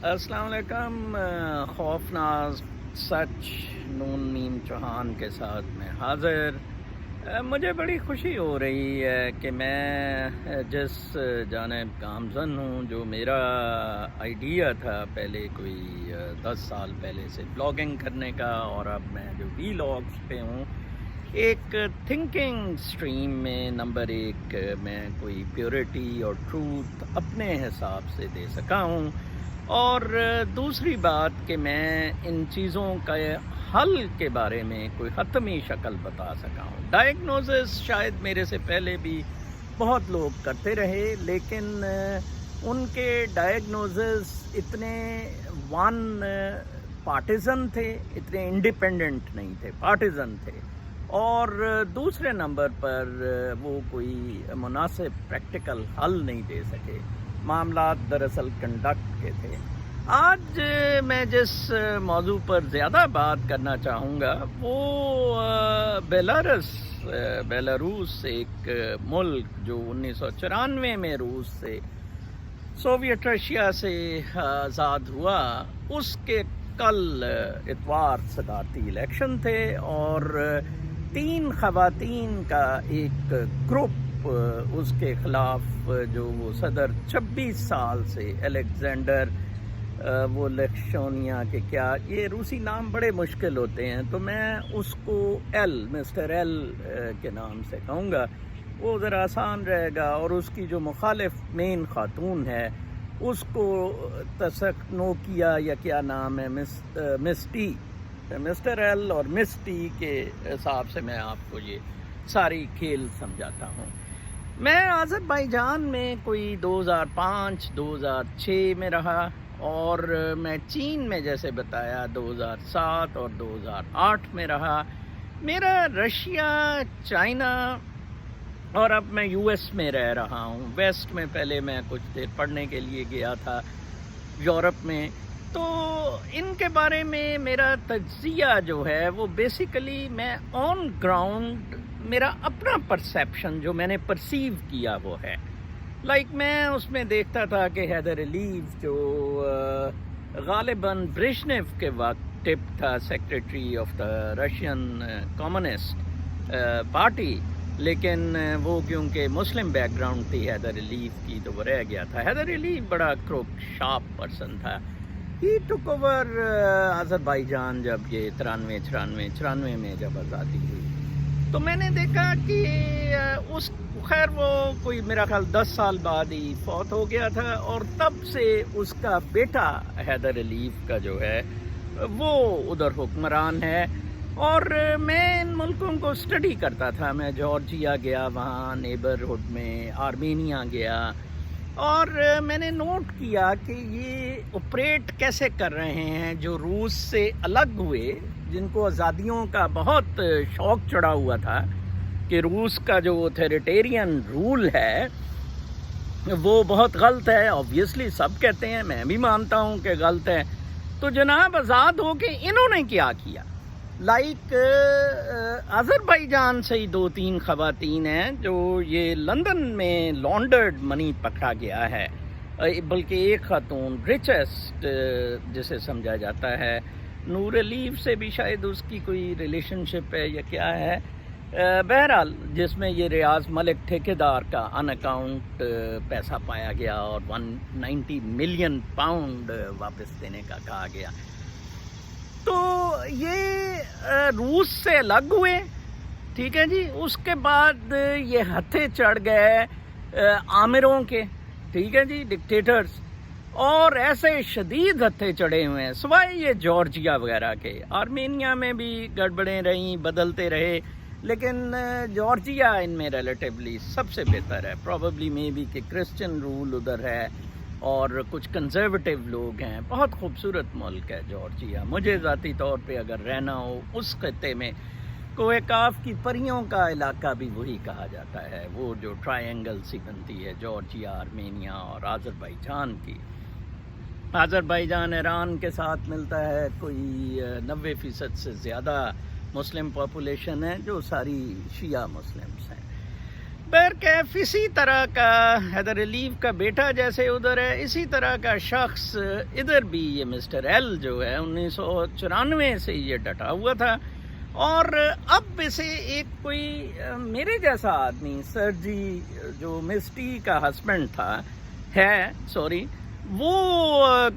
السلام علیکم۔ خوفناک سچ نون میم چوہان کے ساتھ میں حاضر۔ مجھے بڑی خوشی ہو رہی ہے کہ میں جس جانب گامزن ہوں، جو میرا آئیڈیا تھا پہلے کوئی 10 سال پہلے سے بلاگنگ کرنے کا، اور اب میں جو ویلاگس پہ ہوں، ایک تھنکنگ سٹریم میں نمبر 1 میں کوئی پیورٹی اور ٹروتھ اپنے حساب سے دے سکا ہوں، اور دوسری بات کہ میں ان چیزوں کا حل کے بارے میں کوئی حتمی شکل بتا سکا ہوں۔ ڈائگنوزس شاید میرے سے پہلے بھی بہت لوگ کرتے رہے، لیکن ان کے ڈائگنوزس اتنے ون پارٹیزن تھے، اتنے انڈیپینڈنٹ نہیں تھے، پارٹیزن تھے، اور دوسرے نمبر پر وہ کوئی مناسب پریکٹیکل حل نہیں دے سکے۔ معاملات دراصل کنڈکٹ کے تھے۔ آج میں جس موضوع پر زیادہ بات کرنا چاہوں گا وہ بیلاروس ایک ملک جو 1994 میں روس سے، سوویت رشیا سے آزاد ہوا، اس کے کل اتوار صدارتی الیکشن تھے، اور 3 خواتین کا ایک گروپ اس کے خلاف، جو وہ صدر 26 سال سے الیگزینڈر وہ لیکشونیا کے، کیا یہ روسی نام بڑے مشکل ہوتے ہیں، تو میں اس کو مسٹر ایل کے نام سے کہوں گا، وہ ذرا آسان رہے گا، اور اس کی جو مخالف مین خاتون ہے اس کو تسکنوکیا یا کیا نام ہے، مسٹی، مسٹر ایل اور مسٹی کے حساب سے میں آپ کو یہ ساری کھیل سمجھاتا ہوں۔ میں آذربائیجان میں کوئی 2005 2006 میں رہا، اور میں چین میں جیسے بتایا 2007 اور 2008 میں رہا۔ میرا رشیا، چائنا، اور اب میں یو ایس میں رہ رہا ہوں۔ ویسٹ میں پہلے میں کچھ دیر پڑھنے کے لیے گیا تھا، یورپ میں۔ تو ان کے بارے میں میرا تجزیہ جو ہے وہ بیسیکلی میں آن گراؤنڈ میرا اپنا پرسیپشن جو میں نے پرسیو کیا وہ ہے۔ میں اس میں دیکھتا تھا کہ حیدر علیف جو غالباً برشنیو کے وقت ٹپ تھا، secretary of the Russian communist party, لیکن وہ کیونکہ مسلم بیک گراؤنڈ تھی حیدر علیف کی تو وہ رہ گیا تھا۔ حیدر علیف بڑا کروک شارپ پرسن تھا۔ ہی ٹک اوور آذربائیجان جب یہ 93 میں جب آزادی ہوئی، تو میں نے دیکھا کہ اس خیر وہ کوئی میرا خیال 10 سال بعد ہی فوت ہو گیا تھا، اور تب سے اس کا بیٹا حیدر علیف کا جو ہے وہ ادھر حکمران ہے، اور میں ان ملکوں کو اسٹڈی کرتا تھا۔ میں جارجیا گیا، وہاں نیبرہڈ میں، آرمینیا گیا، اور میں نے نوٹ کیا کہ یہ آپریٹ کیسے کر رہے ہیں جو روس سے الگ ہوئے، جن کو آزادیوں کا بہت شوق چڑھا ہوا تھا کہ روس کا جو اوتھریٹیرین رول ہے وہ بہت غلط ہے۔ آبویسلی سب کہتے ہیں، میں بھی مانتا ہوں کہ غلط ہے۔ تو جناب آزاد ہو کے انہوں نے کیا کیا؟ آذربائیجان سے ہی 2-3 خواتین ہیں جو یہ لندن میں لانڈرڈ منی پکڑا گیا ہے، بلکہ ایک خاتون ریچسٹ جسے سمجھا جاتا ہے، نور علیف سے بھی شاید اس کی کوئی ریلیشن شپ ہے یا کیا ہے، بہرحال جس میں یہ ریاض ملک ٹھیکیدار کا ان اکاؤنٹ پیسہ پایا گیا، اور 190 ملین پاؤنڈ واپس دینے کا کہا گیا۔ تو یہ روس سے الگ ہوئے، ٹھیک ہے جی۔ اس کے بعد یہ ہتھے چڑھ گئے آمروں کے، ٹھیک ہے جی، ڈکٹیٹرز، اور ایسے شدید ہتھے چڑھے ہوئے ہیں، سوائے یہ جارجیا وغیرہ کے۔ آرمینیا میں بھی گڑبڑیں رہیں، بدلتے رہے، لیکن جارجیا ان میں ریلیٹیولی سب سے بہتر ہے، پروبیبلی میں بھی کہ کرسچن رول ادھر ہے، اور کچھ کنزرویٹیو لوگ ہیں۔ بہت خوبصورت ملک ہے جارجیا۔ مجھے ذاتی طور پہ اگر رہنا ہو اس خطے میں، کوہ کاف کی پریوں کا علاقہ بھی وہی کہا جاتا ہے، وہ جو ٹرائنگل سی بنتی ہے جارجیا، آرمینیا اور آذربائیجان کی۔ آذربائیجان ایران کے ساتھ ملتا ہے، کوئی 90% سے زیادہ مسلم پاپولیشن ہے، جو ساری شیعہ مسلمس ہیں۔ بہرکیف اسی طرح کا حیدر علیف کا بیٹا جیسے ادھر ہے، اسی طرح کا شخص ادھر بھی یہ مسٹر ایل جو ہے 1994 سے یہ ڈٹا ہوا تھا، اور اب اسے ایک کوئی میرے جیسا آدمی سرجی جو مسٹی کا ہسبینڈ تھا وہ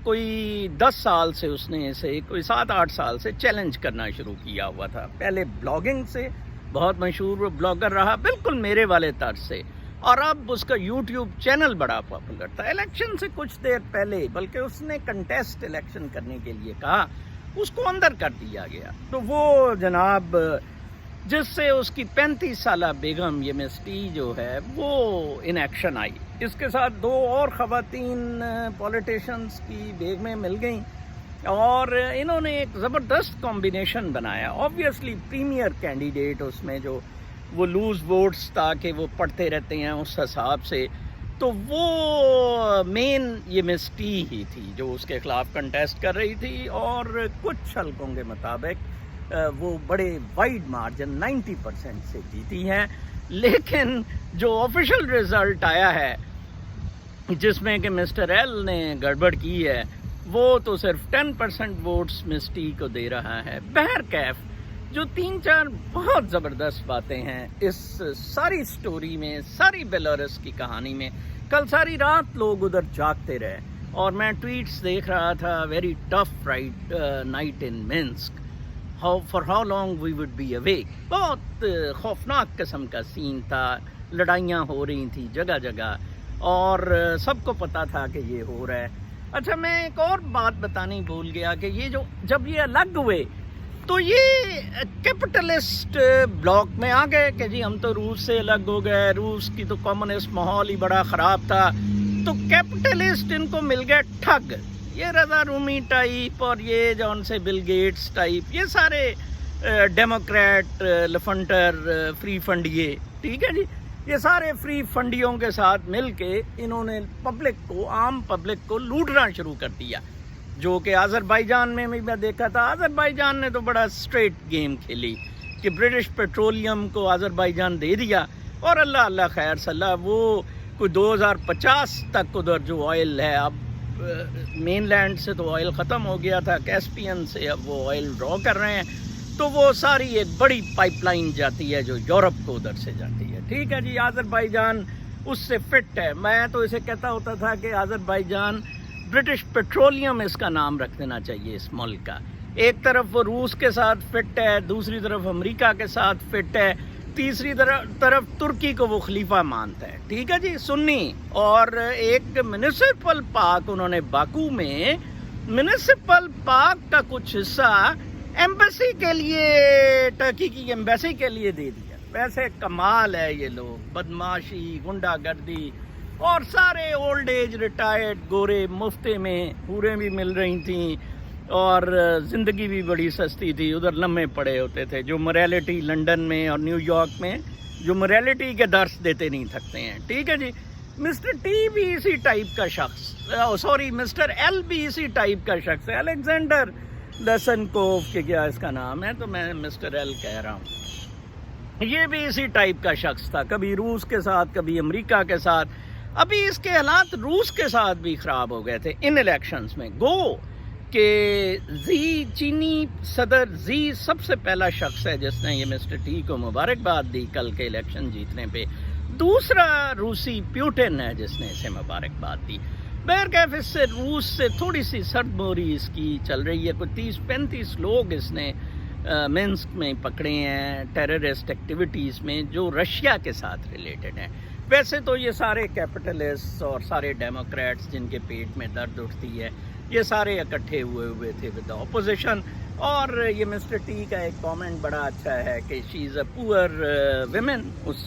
کوئی 10 سال سے اس نے اسے کوئی 7-8 سال سے چیلنج کرنا شروع کیا ہوا تھا. پہلے بلاگنگ سے بہت مشہور بلاگر رہا، بالکل میرے والے طرز سے، اور اب اس کا یوٹیوب چینل بڑا پاپولر تھا. الیکشن سے کچھ دیر پہلے بلکہ اس نے کنٹیسٹ الیکشن کرنے کے لیے کہا، اس کو اندر کر دیا گیا. تو وہ جناب جس سے اس کی 35 سالہ بیگم یہ مسٹی جو ہے وہ ان ایکشن آئی. اس کے ساتھ 2 اور خواتین پولیٹیشنز کی بیگمیں مل گئیں، اور انہوں نے ایک زبردست کمبینیشن بنایا. آبویسلی پریمیئر کینڈیڈیٹ اس میں جو وہ لوز ووٹس تاکہ وہ پڑھتے رہتے ہیں اس حساب سے، تو وہ مین یہ مسٹی ہی تھی جو اس کے خلاف کنٹیسٹ کر رہی تھی، اور کچھ حلقوں کے مطابق وہ بڑے وائڈ مارجن 90% سے جیتی ہیں. لیکن جو آفیشیل رزلٹ آیا ہے جس میں کہ مسٹر ایل نے گڑبڑ کی ہے، وہ تو صرف 10% ووٹس مسٹی کو دے رہا ہے. بہرکیف جو 3-4 بہت زبردست باتیں ہیں اس ساری سٹوری میں، ساری بیلاروس کی کہانی میں. کل ساری رات لوگ ادھر جاگتے رہے، اور میں ٹویٹس دیکھ رہا تھا، very tough night in Minsk, for how long we would be awake. بہت خوفناک قسم کا سین تھا، لڑائیاں ہو رہی تھیں جگہ جگہ، اور سب کو پتا تھا کہ یہ ہو رہا ہے. اچھا، میں ایک اور بات بتانی بھول گیا کہ یہ جب یہ الگ ہوئے تو یہ کیپٹلسٹ بلاک میں آ گئے کہ جی ہم تو روس سے الگ ہو گئے، روس کی تو کمیونسٹ ماحول ہی بڑا خراب تھا. تو کیپٹلسٹ ان کو مل گئے ٹھگ، یہ رضا رومی ٹائپ اور یہ جون سے بل گیٹس ٹائپ، یہ سارے ڈیموکریٹ لفنٹر فری فنڈیے، ٹھیک ہے جی، یہ سارے فری فنڈیوں کے ساتھ مل کے انہوں نے پبلک کو، عام پبلک کو لوٹنا شروع کر دیا. جو کہ آذربائیجان میں بھی میں دیکھا تھا، آذربائیجان نے تو بڑا اسٹریٹ گیم کھیلی کہ برٹش پیٹرولیم کو آذربائیجان دے دیا، اور اللہ خیر صلاح، وہ کوئی 2050 تک ادھر جو آئل ہے، اب مین لینڈ سے تو آئل ختم ہو گیا تھا، کیسپین سے اب وہ آئل ڈرا کر رہے ہیں، تو وہ ساری ایک بڑی پائپ لائن جاتی ہے جو یورپ کو ادھر سے جاتی ہے. ٹھیک ہے جی، آذربائیجان اس سے فٹ ہے. میں تو اسے کہتا ہوتا تھا کہ آذربائیجان برٹش پیٹرولیم اس کا نام رکھ دینا چاہیے اس ملک کا. ایک طرف وہ روس کے ساتھ فٹ ہے، دوسری طرف امریکہ کے ساتھ فٹ ہے، تیسری طرف ترکی کو وہ خلیفہ مانتا ہے. ٹھیک ہے جی، سنی. اور ایک میونسپل پارک انہوں نے باکو میں، میونسپل پارک کا کچھ حصہ ایمبیسی کے لیے، ٹرکی کی ایمبیسی کے لیے دے دیا. ویسے کمال ہے یہ لوگ، بدماشی، غنڈہ گردی، اور سارے اولڈ ایج ریٹائرڈ گورے مفتے میں پورے بھی مل رہی تھیں، اور زندگی بھی بڑی سستی تھی. ادھر لمحے پڑے ہوتے تھے جو موریلٹی لنڈن میں اور نیو یارک میں جو موریلٹی کے درس دیتے نہیں تھکتے ہیں. ٹھیک ہے جی، مسٹر ٹی بھی اسی ٹائپ کا شخص، مسٹر ایل بھی اسی ٹائپ کا شخص ہے. الیگزینڈر لسنکوف کہ کیا اس کا نام ہے، تو میں مسٹر ایل کہہ رہا ہوں. یہ بھی اسی ٹائپ کا شخص تھا، کبھی روس کے ساتھ، کبھی امریکہ کے ساتھ. ابھی اس کے حالات روس کے ساتھ بھی خراب ہو گئے تھے ان الیکشنز میں. گو کہ چینی صدر سب سے پہلا شخص ہے جس نے یہ مسٹر ٹی کو مبارکباد دی کل کے الیکشن جیتنے پہ. دوسرا روسی پیوٹن ہے جس نے اسے مبارکباد دی. بہرکیف اس سے روس سے تھوڑی سی سرد موری اس کی چل رہی ہے. کوئی 30-35 لوگ اس نے منسک میں پکڑے ہیں ٹیررسٹ ایکٹیویٹیز میں جو رشیا کے ساتھ ریلیٹڈ ہیں. ویسے تو یہ سارے کیپٹلسٹ اور سارے ڈیموکریٹس جن کے پیٹ میں درد اٹھتی ہے، یہ سارے اکٹھے ہوئے تھے ود اپوزیشن. اور یہ مسٹر ٹی کا ایک کامنٹ بڑا اچھا ہے کہ شی از اے پور ویمن. اس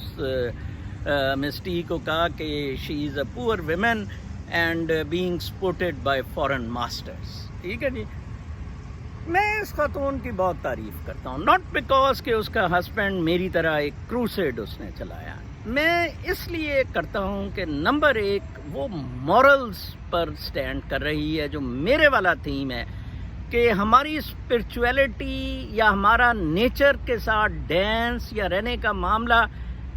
مس ٹی کو کہا کہ شی از اے پور women and being supported by foreign masters. ٹھیک ہے جی، میں اس خاتون کی بہت تعریف کرتا ہوں، ناٹ بیکاز کہ اس کا ہسبینڈ میری طرح ایک کروسیڈ اس نے چلایا. میں اس لیے کرتا ہوں کہ نمبر 1 وہ مورلز پر سٹینڈ کر رہی ہے، جو میرے والا تھیم ہے کہ ہماری اسپرچویلٹی یا ہمارا نیچر کے ساتھ ڈینس یا رہنے کا معاملہ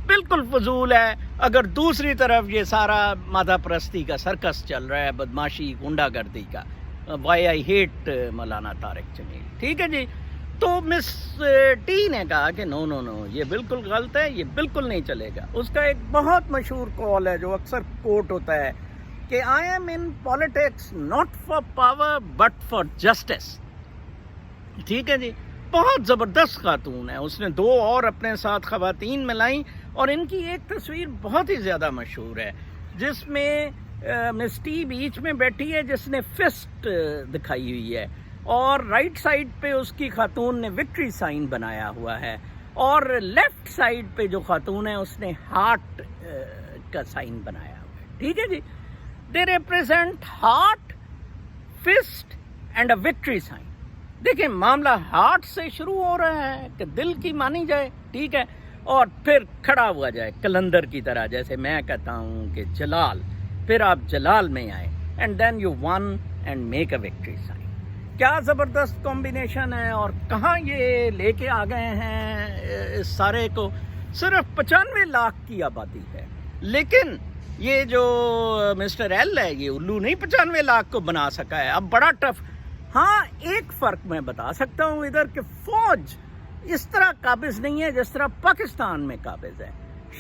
بالکل فضول ہے. اگر دوسری طرف یہ سارا مادہ پرستی کا سرکس چل رہا ہے, بدماشی گنڈا گردی کا, وائی آئی ہیٹ مولانا طارق جمیل. ٹھیک ہے جی. تو مس ٹی نے کہا کہ نو نو نو, یہ بالکل غلط ہے, یہ بالکل نہیں چلے گا. اس کا ایک بہت مشہور قول ہے جو اکثر کوٹ ہوتا ہے کہ I am in politics not for power but for justice. ٹھیک ہے جی. بہت زبردست خاتون ہے. اس نے 2 اور اپنے ساتھ خواتین ملائیں, اور ان کی ایک تصویر بہت ہی زیادہ مشہور ہے جس میں مس ٹی بیچ میں بیٹھی ہے, جس نے فسٹ دکھائی ہوئی ہے, اور رائٹ سائڈ پہ اس کی خاتون نے وکٹری سائن بنایا ہوا ہے, اور لیفٹ سائڈ پہ جو خاتون ہے اس نے ہارٹ کا سائن بنایا ہوا ہے. ٹھیک ہے جی. They represent heart, fist and a victory sign. دیکھیں معاملہ ہارٹ سے شروع ہو رہا ہے کہ دل کی مانی جائے, ٹھیک ہے, اور پھر کھڑا ہوا جائے کلندر کی طرح, جیسے میں کہتا ہوں کہ جلال, پھر آپ جلال میں آئے, and then you won and make a victory sign. کیا زبردست کمبینیشن ہے, اور کہاں یہ لے کے آ گئے ہیں اس سارے کو. صرف 95 لاکھ کی آبادی ہے, لیکن یہ جو مسٹر ایل ہے یہ الو نہیں 95 لاکھ کو بنا سکا ہے. اب بڑا ٹف. ہاں ایک فرق میں بتا سکتا ہوں ادھر کہ فوج اس طرح قابض نہیں ہے جس طرح پاکستان میں قابض ہے.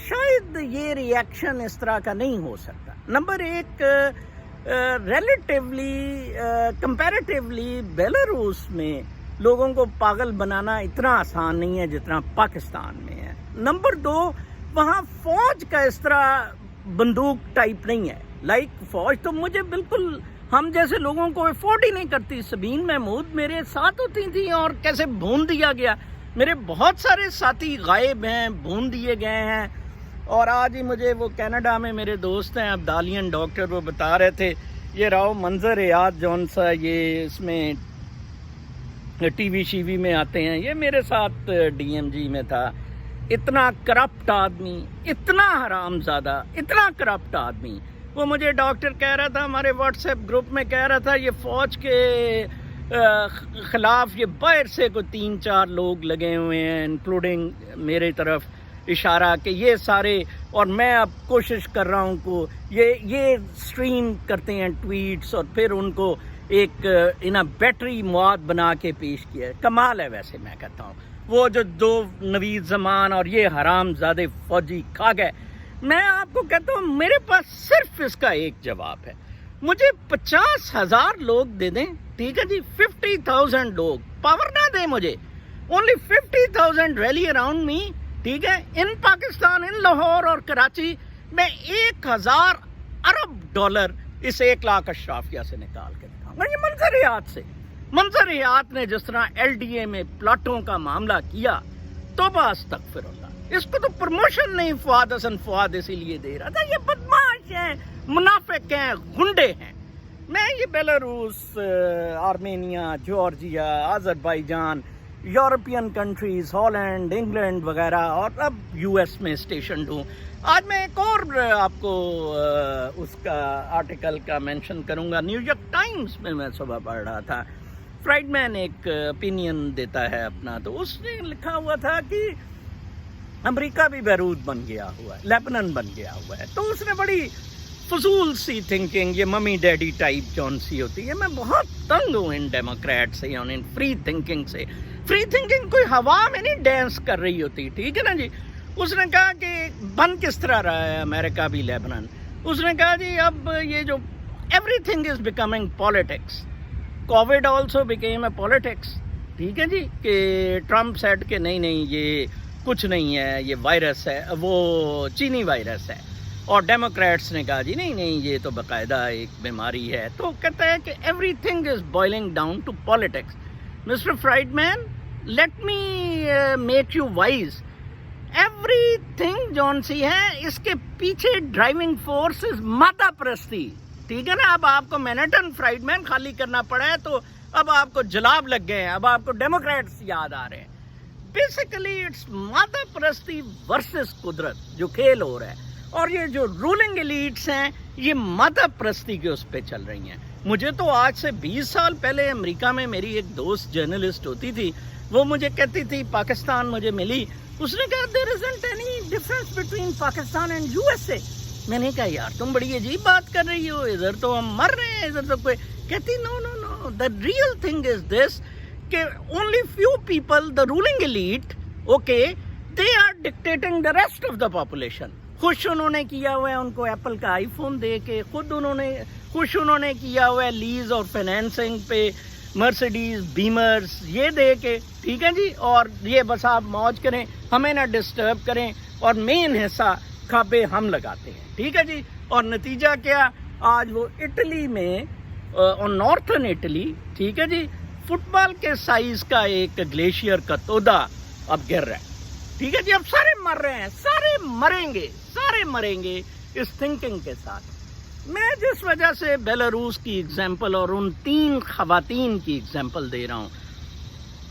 شاید یہ ریئیکشن اس طرح کا نہیں ہو سکتا. نمبر 1, ریلیٹیولی کمپیریٹیولی بیلاروس میں لوگوں کو پاگل بنانا اتنا آسان نہیں ہے جتنا پاکستان میں ہے. نمبر 2, وہاں فوج کا اس طرح بندوق ٹائپ نہیں ہے. فوج تو مجھے بالکل ہم جیسے لوگوں کو افورڈ ہی نہیں کرتی. سبین محمود میرے ساتھ ہوتی تھی اور کیسے بھون دیا گیا. میرے بہت سارے ساتھی غائب ہیں, بھون دیے گئے ہیں. اور آج ہی مجھے وہ کینیڈا میں میرے دوست ہیں عبدالیان ڈاکٹر, وہ بتا رہے تھے یہ راؤ منظر یاد جون سا یہ اس میں ٹی وی شیوی میں آتے ہیں, یہ میرے ساتھ ڈی ایم جی میں تھا. اتنا کرپٹ آدمی, اتنا حرام زادہ, اتنا کرپٹ آدمی. وہ مجھے ڈاکٹر کہہ رہا تھا ہمارے واٹس ایپ گروپ میں, کہہ رہا تھا یہ فوج کے خلاف یہ باہر سے کوئی 3-4 لوگ لگے ہوئے ہیں, انکلوڈنگ میری طرف اشارہ کہ یہ سارے, اور میں اب کوشش کر رہا ہوں کو یہ اسٹریم کرتے ہیں ٹویٹس, اور پھر ان کو ایک بیٹری مواد بنا کے پیش کیا. کمال ہے. ویسے میں کہتا ہوں وہ جو 2 نوید زمان اور یہ حرام زادے فوجی کھا گئے. میں آپ کو کہتا ہوں میرے پاس صرف اس کا ایک جواب ہے. مجھے 50,000 لوگ دے دیں, ٹھیک ہے جی, 50,000 لوگ, پاور نہ دیں مجھے, اونلی 50,000 ریلی اراؤنڈ می, ٹھیک ہے, ان پاکستان, ان لاہور اور کراچی, میں 1,000 ارب ڈالر اس 1 لاکھ اشرافیہ سے نکال کے دکھاؤں گا. یہ منظریات نے جس طرح LDA میں پلاٹوں کا معاملہ کیا, توبہ استغفر اللہ. اس کو تو پروموشن نہیں فؤاد حسن فؤاد اسی لیے دے رہا تھا. یہ بدماش ہیں, منافق ہیں, غنڈے ہیں. میں یہ Belarus, Armenia, Georgia, Azerbaijan, European countries, Holland, England وغیرہ, اور اب US میں اسٹیشنڈ ہوں. آج میں ایک اور آپ کو اس کا آرٹیکل کا مینشن کروں گا. نیو یارک ٹائمز میں صبح پڑھ رہا تھا. فرائیڈ مین ایک اوپینین دیتا ہے اپنا, تو اس نے لکھا ہوا تھا کہ امریکہ بھی بیروت بن گیا ہوا ہے, لیبنان بن گیا ہوا ہے. تو اس نے بڑی فضول سی تھنکنگ, یہ ممی ڈیڈی ٹائپ جون سی ہوتی ہے. میں بہت تنگ ہوں ان ڈیموکریٹ سے, ان فری تھنکنگ سے. فری تھنکنگ کوئی ہوا میں نہیں ڈانس کر رہی ہوتی, ٹھیک ہے نا جی. اس نے کہا کہ بن کس طرح رہا ہے امریکہ بھی لیبنان. اس نے کہا جی اب یہ جو every thing is becoming politics. Covid also became a politics, ٹھیک ہے جی, کہ ٹرمپ سیڈ کہ نہیں یہ کچھ نہیں ہے, یہ وائرس ہے, وہ چینی وائرس ہے. اور ڈیموکریٹس نے کہا جی نہیں یہ تو باقاعدہ ایک بیماری ہے. تو کہتا ہے کہ everything is boiling down to politics. Mister Friedman, let me make you wise. Everything جون سی ہے اس کے پیچھے ڈرائیونگ فورس از مادہ پرستی, ٹھیک ہے نا. اب آپ کو مینہٹن فرائیڈ مین خالی کرنا پڑا ہے تو اب آپ کو جلاب لگ گئے ہیں, اب آپ کو ڈیموکریٹس یاد آ رہے ہیں. بیسیکلی اٹس مادہ پرستی ورسز قدرت جو کھیل ہو رہا ہے. اور یہ جو رولنگ ایلیٹس ہیں یہ مادہ پرستی کے اس پہ چل رہی ہیں. مجھے تو آج سے 20 سال پہلے امریکہ میں میری ایک دوست جرنلسٹ ہوتی تھی, وہ مجھے کہتی تھی, پاکستان مجھے ملی اس نے کہا there isn't any difference between Pakistan and USA. میں نے کہا یار تم بڑی عجیب بات کر رہی ہو, ادھر تو ہم مر رہے ہیں, ادھر تو کوئی. کہتی no, the real thing is this کہ only few people, the ruling elite, okay, they are dictating the rest of the population. خوش انہوں نے کیا ہوا ہے ان کو ایپل کا آئی فون دے کے, خود خوش انہوں نے کیا ہوا ہے لیز اور فائنینسنگ پہ مرسیڈیز بیمرز یہ دے کے, ٹھیک ہے جی, اور یہ بس آپ موج کریں, ہمیں نہ ڈسٹرب کریں, اور مین حصہ کھابے ہم لگاتے ہیں, ٹھیک ہے جی. اور نتیجہ کیا, آج وہ اٹلی میں اور نارتھن اٹلی, ٹھیک ہے جی, فٹ بال کے سائز کا ایک گلیشیئر کا تودا اب گر رہا ہے, ٹھیک ہے جی. اب سارے مر رہے ہیں, سارے مریں گے اس تھنکنگ کے ساتھ. میں جس وجہ سے بیلاروس کی ایگزامپل اور ان 3 خواتین کی ایگزامپل دے رہا ہوں,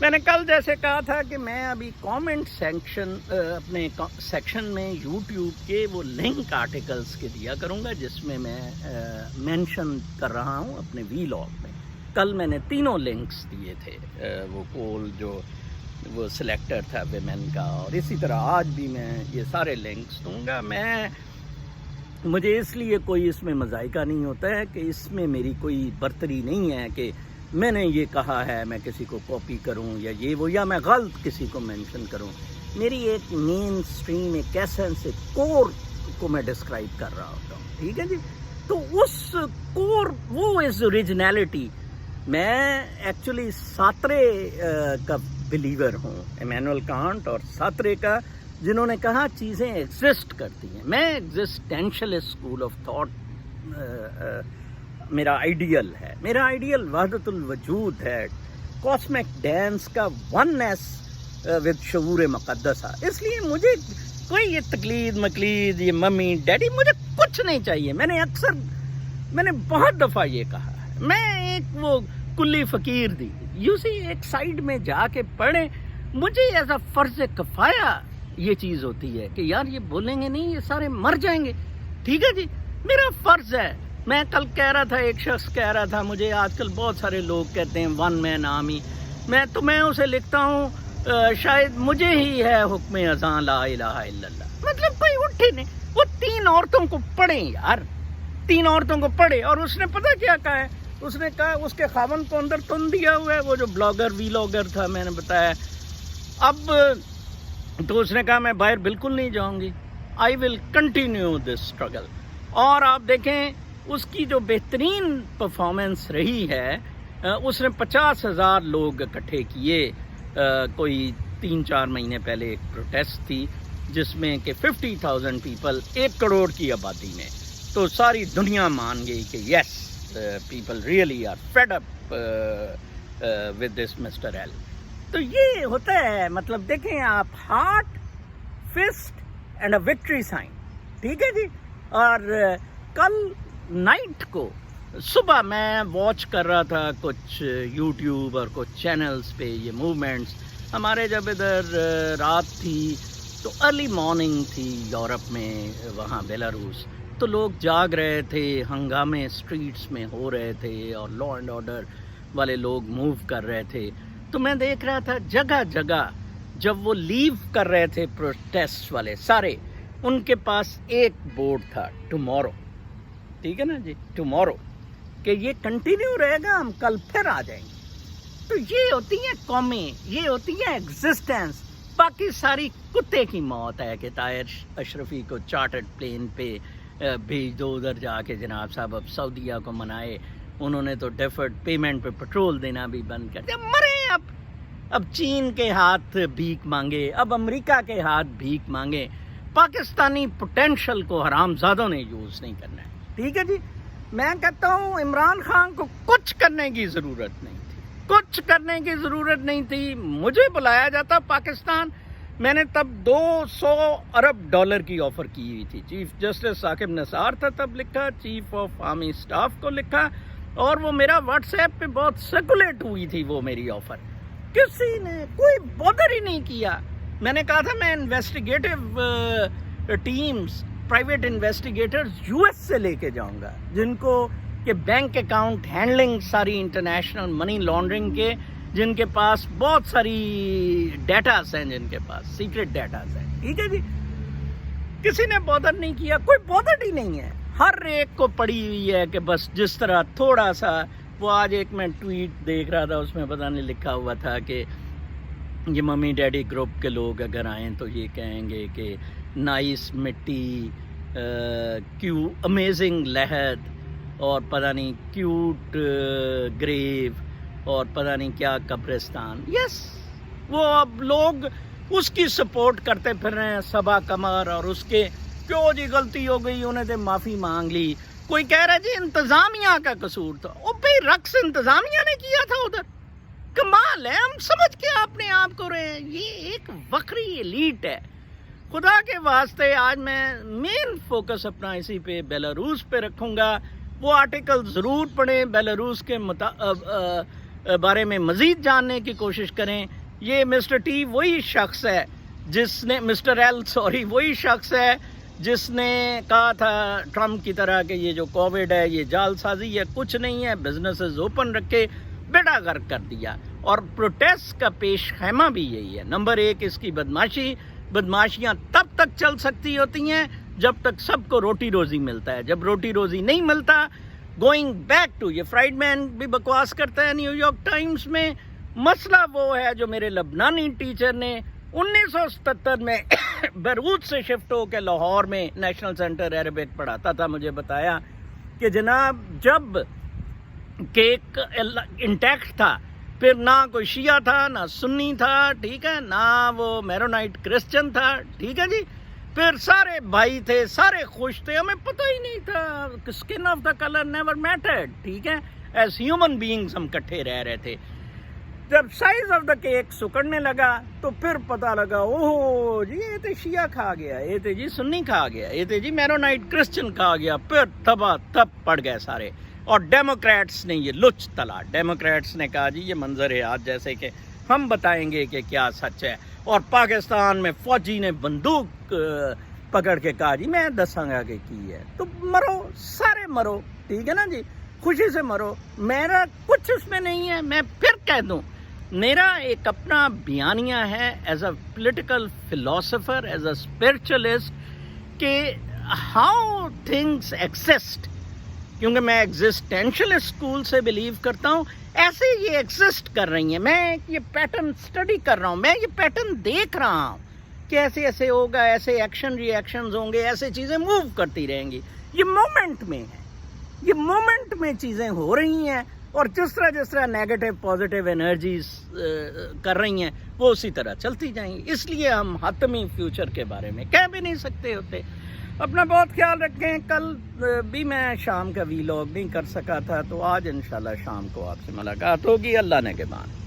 میں نے کل جیسے کہا تھا کہ میں ابھی کامنٹ سیکشن اپنے سیکشن میں یوٹیوب کے وہ لنک آرٹیکلز کے دیا کروں گا جس میں مینشن کر رہا ہوں اپنے ویلاگ میں. کل میں نے 3 لنکس دیے تھے, وہ کول جو وہ سلیکٹر تھا ویمن کا, اور اسی طرح آج بھی میں یہ سارے لنکس دوں گا. مجھے اس لیے کوئی اس میں مذائقہ نہیں ہوتا ہے کہ اس میں میری کوئی برتری نہیں ہے کہ میں نے یہ کہا ہے میں کسی کو کاپی کروں یا یہ وہ, یا میں غلط کسی کو مینشن کروں. میری ایک مین سٹریم, ایک ایسنس, ایک کور کو میں ڈسکرائب کر رہا ہوتا ہوں, ٹھیک ہے جی. تو اس کور, وہ از اوریجنلٹی. میں ایکچولی ساترے کا بلیور ہوں, ایمینول کانٹ اور ساترے کا, جنہوں نے کہا چیزیں ایگزسٹ کرتی ہیں. میں ایگزسٹینشل اسکول آف تھاٹ میرا آئیڈیل ہے, میرا آئیڈیل وحدت الوجود ہے, کاسمک ڈانس کا وننس ود شعور مقدسہ. اس لیے مجھے کوئی یہ تقلید مقلید, یہ ممی ڈیڈی, مجھے کچھ نہیں چاہیے. میں نے بہت دفعہ یہ کہا ہے, میں ایک وہ کلی فقیر دی, ایک سائڈ میں جا کے پڑھیں. مجھے ایسا فرض کفایہ یہ چیز ہوتی ہے کہ یار یہ بولیں گے نہیں, یہ سارے مر جائیں گے, ٹھیک ہے جی. میرا فرض ہے. میں کل کہہ رہا تھا, ایک شخص کہہ رہا تھا مجھے, آج کل بہت سارے لوگ کہتے ہیں ون مین آرمی. میں اسے لکھتا ہوں شاید مجھے ہی ہے حکم اذاں لا الہ الا اللہ. مطلب کوئی اٹھے نہیں. وہ 3 عورتوں کو پڑھیں یار, 3 عورتوں کو پڑھے. اور اس نے پتہ کیا کہا ہے, اس نے کہا اس کے خاوند کو اندر تن دیا ہوا ہے, وہ جو بلاگر ویلاگر تھا میں نے بتایا. اب تو اس نے کہا میں باہر بالکل نہیں جاؤں گی, آئی ول کنٹینیو دس اسٹرگل. اور آپ دیکھیں اس کی جو بہترین پرفارمنس رہی ہے, اس نے 50,000 لوگ اکٹھے کیے. کوئی 3-4 مہینے پہلے ایک پروٹیسٹ تھی جس میں کہ 50,000 پیپل 1 کروڑ کی آبادی میں. تو ساری دنیا مان گئی کہ yes people really are fed up with this mister L. تو یہ ہوتا ہے, مطلب دیکھیں آپ, heart, fist and a victory sign, ٹھیک ہے جی. اور کل نائٹ کو صبح میں واچ کر رہا تھا کچھ یوٹیوب اور کچھ چینلز پہ یہ موومنٹس. ہمارے جب ادھر رات تھی تو ارلی مارننگ تھی یورپ میں, وہاں بیلاروس, تو لوگ جاگ رہے تھے, ہنگامے اسٹریٹس میں ہو رہے تھے اور لا اینڈ آرڈر والے لوگ موو کر رہے تھے. تو میں دیکھ رہا تھا جگہ جگہ جب وہ لیو کر رہے تھے پروٹیسٹ والے سارے, ان کے پاس ایک بورڈ تھا, ٹمورو, ٹھیک ہے نا جی, ٹمورو, کہ یہ کنٹینیو رہے گا, ہم کل پھر آ جائیں گے. تو یہ ہوتی ہیں قومیں, یہ ہوتی ہیں ایگزسٹنس. باقی ساری کتے کی موت ہے کہ طاہر اشرفی کو چارٹرڈ پلین پہ بھیج دو ادھر جا کے, جناب صاحب اب سعودیہ کو منائے. انہوں نے تو ڈیفرڈ پیمنٹ پہ پیٹرول دینا بھی بند کر دیا. مرے اب چین کے ہاتھ بھیک مانگے, اب امریکہ کے ہاتھ بھیک مانگے. پاکستانی پوٹینشل کو حرام زادوں نے یوز نہیں کرنا ہے, ٹھیک ہے جی. میں کہتا ہوں عمران خان کو کچھ کرنے کی ضرورت نہیں تھی, کچھ کرنے کی ضرورت نہیں تھی. مجھے بلایا جاتا پاکستان, میں نے تب $200 ارب کی آفر کی ہوئی تھی. چیف جسٹس ثاقب نثار تھا تب لکھا, چیف آف آرمی اسٹاف کو لکھا, اور وہ میرا واٹس ایپ پہ بہت سرکولیٹ ہوئی تھی وہ میری آفر. کسی نے کوئی بادر ہی نہیں کیا. میں نے کہا تھا میں investigative teams, private investigators US سے لے کے جاؤں گا, جن کو کہ بینک اکاؤنٹ ہینڈلنگ ساری انٹرنیشنل منی لانڈرنگ کے جن کے پاس بہت ساری ڈیٹاز ہیں، جن کے پاس سیکرٹ ڈیٹاز ہیں، ٹھیک ہے جی. کسی نے بودر نہیں کیا، کوئی بودر ہی نہیں ہے. ہر ایک کو پڑی ہوئی ہے کہ بس جس طرح تھوڑا سا وہ آج ایک میں ٹویٹ دیکھ رہا تھا، اس میں پتہ نہیں لکھا ہوا تھا کہ یہ ممی ڈیڈی گروپ کے لوگ اگر آئیں تو یہ کہیں گے کہ نائس مٹی، کیو امیزنگ لہد، اور پتہ نہیں کیوٹ گریو، اور پتہ نہیں کیا قبرستان. یس، وہ اب لوگ اس کی سپورٹ کرتے پھر رہے ہیں، صبا قمر، اور اس کے کیوں جی غلطی ہو گئی انہیں تو معافی مانگ لی. کوئی کہہ رہا جی انتظامیہ کا قصور تھا. او بھئی رقص انتظامیہ نے کیا تھا ادھر. کمال ہے، ہم سمجھ کے اپنے آپ کو رہے ہیں یہ ایک وکری ایلیٹ ہے. خدا کے واسطے آج میں مین فوکس اپنا اسی پہ بیلاروس پہ رکھوں گا. وہ آرٹیکل ضرور پڑھیں، بیلاروس کے بارے میں مزید جاننے کی کوشش کریں. یہ مسٹر ٹی وہی شخص ہے جس نے، مسٹر ایل سوری، وہی شخص ہے جس نے کہا تھا ٹرمپ کی طرح کہ یہ جو کووڈ ہے یہ جال سازی ہے، کچھ نہیں ہے، بزنسز اوپن رکھے، بیڑا غرق کر دیا. اور پروٹیسٹ کا پیش خیمہ بھی یہی ہے. نمبر ایک اس کی بدماشیاں تب تک چل سکتی ہوتی ہیں جب تک سب کو روٹی روزی ملتا ہے. جب روٹی روزی نہیں ملتا، گوئنگ بیک ٹو، یہ فرائیڈ مین بھی بکواس کرتا ہے نیو یارک ٹائمز میں. مسئلہ وہ ہے جو میرے لبنانی ٹیچر نے 1977 میں بیروت سے شفٹ ہو کے لاہور میں نیشنل سینٹر عربک پڑھاتا تھا، مجھے بتایا کہ جناب جب کیک انٹیکٹ تھا، پھر نہ کوئی شیعہ تھا، نہ سنی تھا، ٹھیک ہے، نہ وہ میرونائٹ کرسچن تھا، ٹھیک ہے جی. پھر سارے بھائی تھے، سارے خوش تھے، ہمیں پتہ ہی نہیں تھا، skin of the colour never mattered, ٹھیک ہے. ایز ہیومن بینگز ہم کٹھے رہ رہے تھے. جب سائز آف دا کیک سکڑنے لگا تو پھر پتہ لگا اوہ جی یہ تو شیعہ کھا گیا، یہ تو جی سنی کھا گیا، یہ تو جی میرونائٹ کرسچن کھا گیا. پھر تباہ تب پڑ گئے سارے. اور ڈیموکریٹس نے یہ لچ تلا، ڈیموکریٹس نے کہا جی یہ منظر حیات جیسے کہ ہم بتائیں گے کہ کیا سچ ہے. اور پاکستان میں فوجی نے بندوق پکڑ کے کہا جی میں دساں گا کہ کی ہے. تو مرو، سارے مرو، ٹھیک ہے نا جی، خوشی سے مرو. میرا کچھ اس میں نہیں ہے. میں پھر کہہ دوں، میرا ایک اپنا بیانیہ ہے as a political philosopher, as a spiritualist, کہ ہاؤ تھنگس ایگزسٹ. کیونکہ میں ایگزسٹینشل اسکول سے بلیو کرتا ہوں، ایسے یہ ایگزسٹ کر رہی ہیں. میں یہ پیٹرن اسٹڈی کر رہا ہوں، میں یہ پیٹرن دیکھ رہا ہوں کہ ایسے ایسے ہوگا، ایسے ایکشن ری ایکشنز ہوں گے، ایسے چیزیں موو کرتی رہیں گی. یہ مومنٹ میں ہے، یہ مومنٹ میں چیزیں ہو رہی ہیں. اور جس طرح نیگیٹو پازیٹیو انرجیز کر رہی ہیں وہ اسی طرح چلتی جائیں گی. اس لیے ہم حتمی فیوچر کے بارے میں کہہ بھی نہیں سکتے ہوتے. اپنا بہت خیال رکھیں. کل بھی میں شام کا ویلاگ نہیں کر سکا تھا، تو آج انشاءاللہ شام کو آپ سے ملاقات ہوگی. اللہ نے کے بعد.